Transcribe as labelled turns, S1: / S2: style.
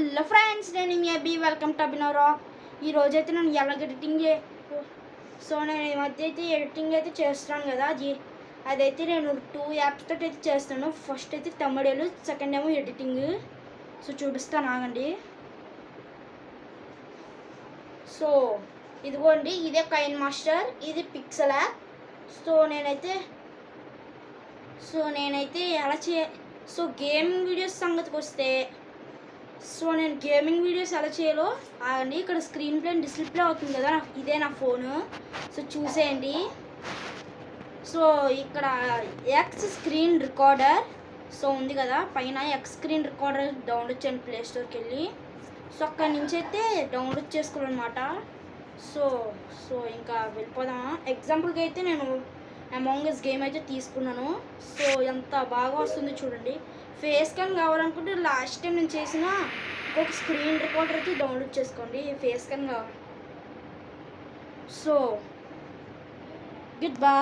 S1: Hello friends, నేను మీ అబ్బి. Welcome to Abhinav rock. ఈరోజైతే నేను ఎలా ఎడిటింగ్ నేను ఈ మధ్య అయితే ఎడిటింగ్ అయితే చేస్తున్నాను కదా. అదైతే నేను 2 యాప్స్ తోటి అయితే చేస్తాను. ఫస్ట్ అయితే తమిళలు, సెకండ్ ఏమో ఎడిటింగ్. చూపిస్తాను ఆగండి. ఇదిగోండి, ఇదే కైన్ మాస్టర్, ఇది పిక్సెల్ యాప్. నేనైతే ఎలా గేమింగ్ వీడియోస్ సంగతికి వస్తే నేను గేమింగ్ వీడియోస్ ఎలా చేయాలో అండి ఇక్కడ స్క్రీన్ ప్లే డిస్ప్లే అవుతుంది కదా, ఇదే నా ఫోను. చూసేయండి. ఇక్కడ ఎక్స్ స్క్రీన్ రికార్డర్ ఉంది కదా, పైన ఎక్స్ స్క్రీన్ రికార్డర్ డౌన్లోడ్ చేయండి ప్లే స్టోర్కి వెళ్ళి. అక్కడి నుంచి అయితే డౌన్లోడ్ చేసుకోవాలన్నమాట. ఇంకా వెళ్ళిపోదామా. ఎగ్జాంపుల్కి అయితే నేను అమాంగ్ అస్ గేమ్ అయితే తీసుకున్నాను. ఎంత బాగా వస్తుంది చూడండి. ఫేస్ క్యామ్ కావాలనుకుంటే లాస్ట్ టైం నేను చేసిన ఇంకొక స్క్రీన్ రికార్డర్ అయితే డౌన్లోడ్ చేసుకోండి. ఫేస్ క్యామ్ కావాలి. Good bye.